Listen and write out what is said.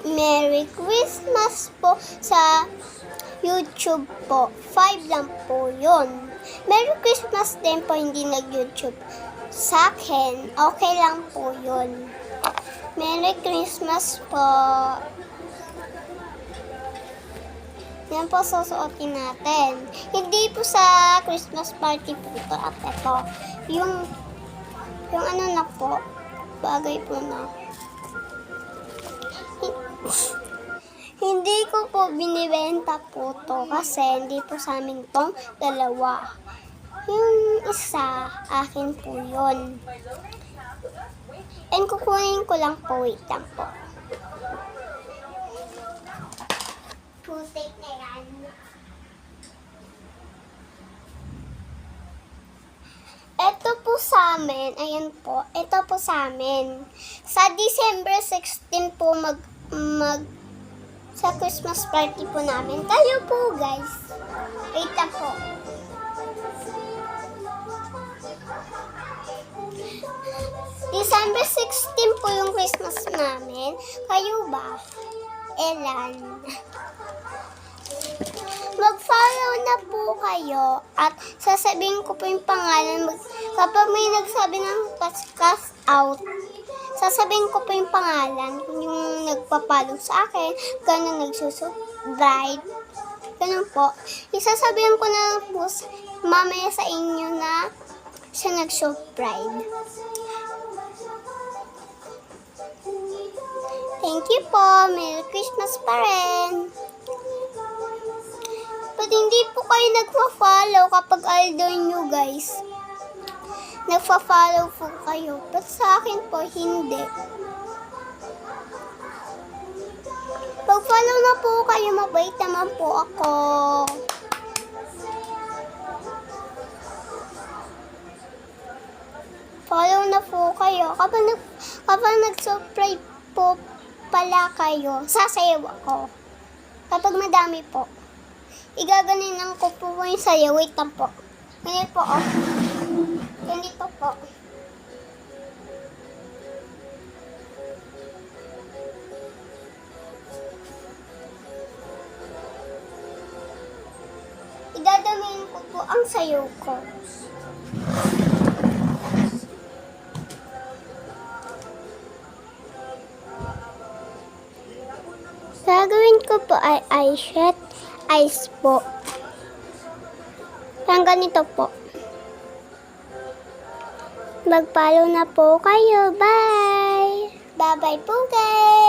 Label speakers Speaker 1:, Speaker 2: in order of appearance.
Speaker 1: Merry Christmas po sa YouTube po. 5 lang po yun. Merry Christmas din po, hindi nag-YouTube. Sa akin, okay lang po yun. Merry Christmas po. Yan po susuotin natin. Hindi po sa Christmas party po ito at ito. Yung ano na po, bagay po na. Hindi ko po binibenta po to kasi hindi po sa amin tong dalawa. Yung isa, akin po yun. And kukunin ko lang po, wait lang po. Putik na yan. Ito po sa amin, ayan po, ito po sa amin. Sa December 16 po sa Christmas party po namin. Kayo po guys. Wait lang po. December 16 po yung Christmas namin. Kayo ba? Elan. Mag-follow na po kayo at sasabihin ko po yung pangalan. Kapag may nagsabi ng cast out, sasabihin ko po yung pangalan. Yung nagpa-follow sa akin, ganun nagsusubscribe. Ganun po. Isasabihin ko na po mamaya sa inyo na siya nag-subscribe. Thank you po. Merry Christmas pa rin. But hindi po kayo nagpa-follow kapag idol nyo guys. Nagpa-follow po kayo. But sa akin po, hindi. Pag-follow na po kayo, mabait naman po ako. Follow na po kayo. Kapag nag-subscribe po pala kayo, sasayaw ako. Kapag madami po. Igaganin ko po yung sayaw. Wait lang po. Ganyan po, oh. Ganito po. Idadamihin ko po ang sayaw ko. Gagawin ko po ay eyes po. Parang ganito po. Mag-follow na po kayo. Bye! Bye-bye po guys!